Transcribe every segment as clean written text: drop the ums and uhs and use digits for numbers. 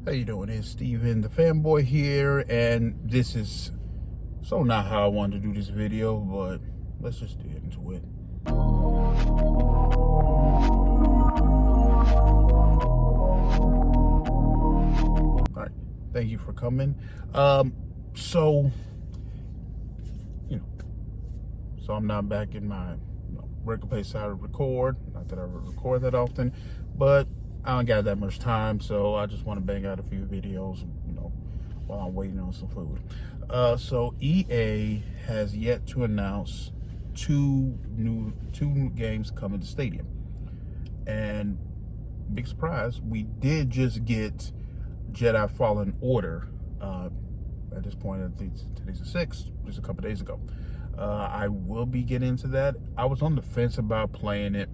How you doing? It's Steven, the fanboy here, and this is so not how I wanted to do this video, but let's just get into it. All right, thank you for coming. So so I'm not back in my regular place how to record. Not that I record that often, but I don't got that much time, so I just want to bang out a few videos, while I'm waiting on some food. So EA has yet to announce two new games coming to Stadia, and big surprise, we did just get Jedi Fallen Order. At this point, I think today's the 6th, just a couple days ago. I will be getting into that. I was on the fence about playing it,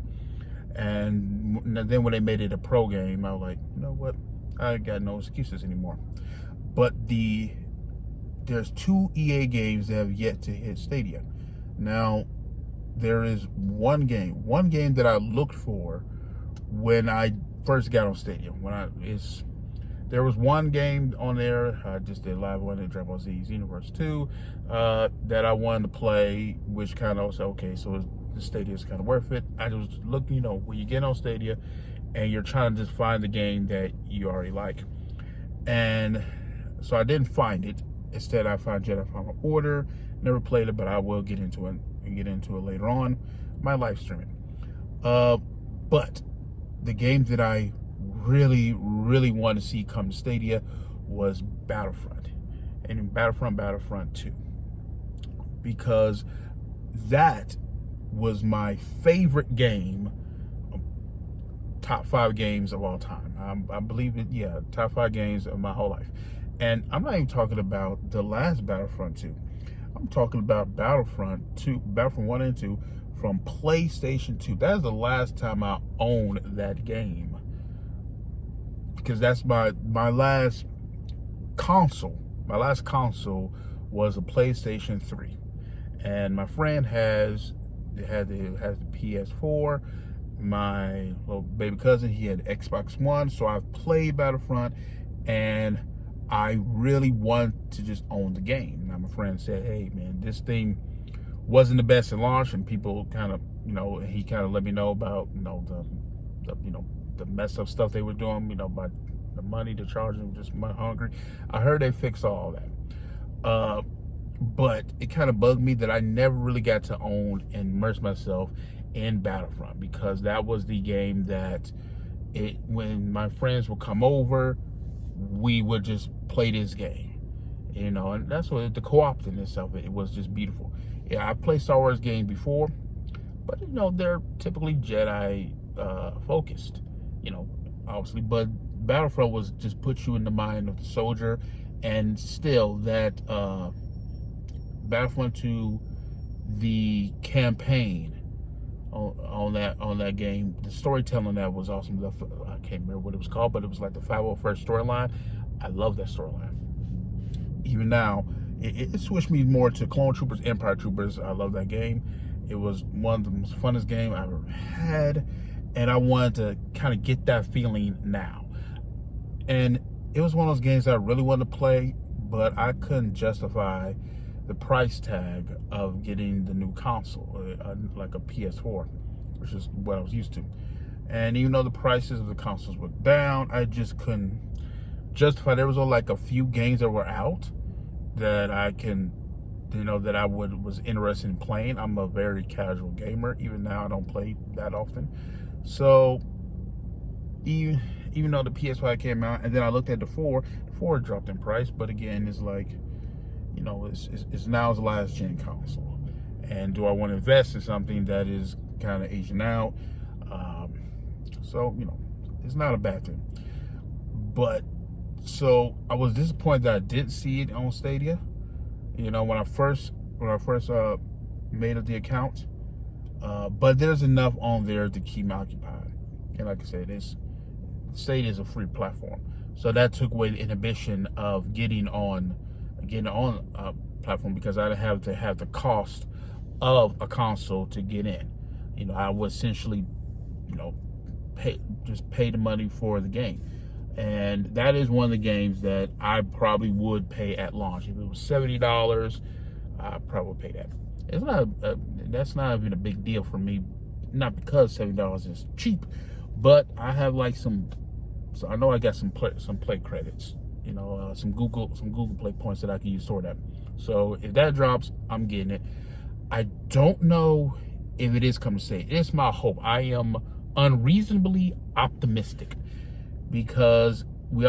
and then when they made it a pro game, I was like, you know what? I got no excuses anymore. But there's two EA games that have yet to hit Stadia. Now, there is one game that I looked for when I first got on Stadia. There was one game on there, I just did live one in Dragon Ball Z Xenoverse 2, that I wanted to play, which kind of was okay, so the Stadia is kind of worth it. I was looking, when you get on Stadia and you're trying to just find the game that you already like. And so I didn't find it. Instead, I found Jedi Fallen Order. Never played it, but I will get into it later on. My live streaming. But the game that I really want to see come to Stadia was Battlefront, and Battlefront 2, because that was my favorite game, top 5 games of all time. I believe it, yeah, top 5 games of my whole life. And I'm not even talking about the last Battlefront 2. I'm talking about Battlefront 1 and 2 from PlayStation 2. That is the last time I owned that game, because that's my last console. My last console was a PlayStation 3, and my friend has the PS4. My little baby cousin, he had Xbox One, so I've played Battlefront, and I really want to just own the game. Now my friend said, "Hey man, this thing wasn't the best at launch," and people kind of, he kind of let me know about, the messed up stuff they were doing, by the money they're charging, just money hungry. I heard they fixed all that. But it kind of bugged me that I never really got to own and immerse myself in Battlefront, because that was the game that when my friends would come over, we would just play this game, and that's what the co-op in itself, it was just beautiful. Yeah, I've played Star Wars games before, but they're typically Jedi focused, obviously, but Battlefront was just put you in the mind of the soldier. And still, that Battlefront 2, the campaign on that game, the storytelling that was awesome. I can't remember what it was called, but it was like the 501st storyline. I love that storyline. Even now, it switched me more to Clone Troopers, Empire Troopers. I love that game. It was one of the most funnest games I've ever had, and I wanted to kind of get that feeling now. And it was one of those games that I really wanted to play, but I couldn't justify the price tag of getting the new console, like a PS4, which is what I was used to. And even though the prices of the consoles were down, I just couldn't justify. There was like a few games that were out that I can, that I was interested in playing. I'm a very casual gamer. Even now, I don't play that often. So even though the PS5 came out, and then I looked at the 4 dropped in price, but again, it's like, it's now the last gen console, and do I want to invest in something that is kind of aging out? So it's not a bad thing. But so I was disappointed that I didn't see it on Stadia. When I first made up the account, but there's enough on there to keep me occupied. And like I said, Stadia is a free platform, so that took away the inhibition of getting on a platform, because I'd have to have the cost of a console to get in. I would essentially, pay the money for the game. And that is one of the games that I probably would pay at launch. If it was $70, I probably would pay that. It's not that's not even a big deal for me, not because $70 is cheap, but I have like so I know I got some play credits, you know, some Google Play points that I can use toward that. So if that drops, I'm getting it. I don't know if it is coming to stay. It's my hope. I am unreasonably optimistic because they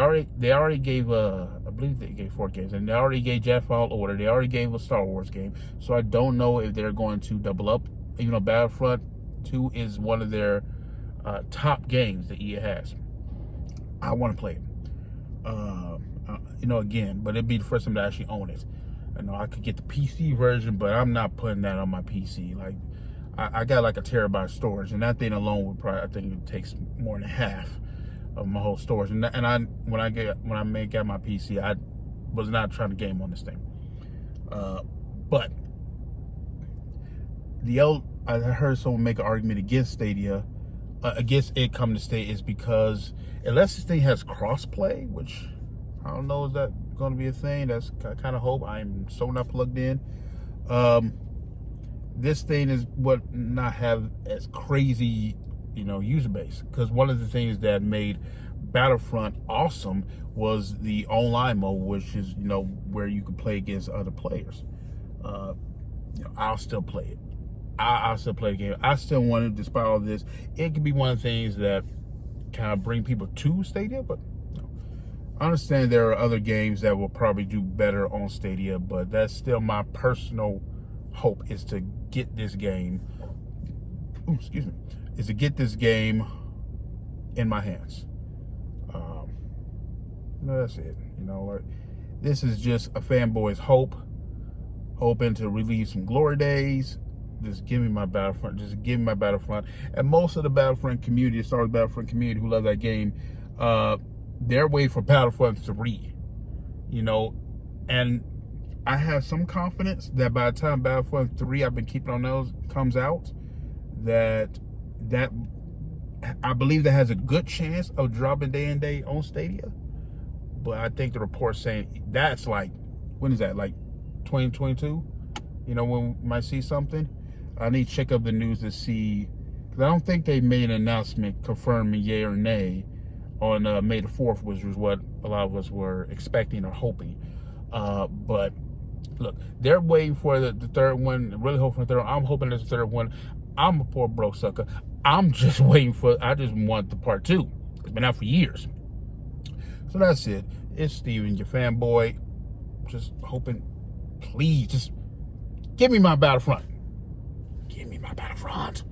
already gave I believe they gave 4 games, and they already gave Jedi Fallen Order. They already gave a Star Wars game. So I don't know if they're going to double up. You know, Battlefront 2 is one of their top games that EA has. I want to play it. You know, again, but it'd be the first time to actually own it. I know I could get the PC version, but I'm not putting that on my PC. Like, I got like a terabyte storage, and that thing alone would probably, I think it takes more than half of my whole storage. And when I got my PC, I was not trying to game on this thing. But I heard someone make an argument against Stadia, against it coming to stay, is because unless this thing has crossplay, which I don't know, is that going to be a thing? That's kind of hope. I'm so not plugged in. This thing is what not have as crazy, you know, user base. Because one of the things that made Battlefront awesome was the online mode, which is, you know, where you can play against other players. You know, I'll still play it. I'll still play the game. I still want it, despite all this. It could be one of the things that kind of bring people to Stadia, but I understand there are other games that will probably do better on Stadia, but that's still my personal hope, is to get this game, is to get this game in my hands. No, that's it. You know, like, this is just a fanboy's hope, hoping to relieve some glory days. Just give me my Battlefront. Just give me my Battlefront. And most of the Battlefront community, the Star Wars Battlefront community who love that game, they're waiting for Battlefront 3. You know, and I have some confidence that by the time Battlefront 3, I've been keeping on those, comes out, that I believe that has a good chance of dropping day and day on Stadia. But I think the report's saying that's like, when is that? Like 2022? You know, when we might see something. I need to check up the news to see, because I don't think they made an announcement confirming yay or nay on May the 4th, which was what a lot of us were expecting or hoping. But look, they're waiting for the third one, really hoping for the third one. I'm hoping there's a third one. I'm a poor broke sucker. I'm just waiting I just want the part 2. It's been out for years. So that's it. It's Steven, your fanboy. Just hoping, please, just give me my Battlefront. Give me my Battlefront.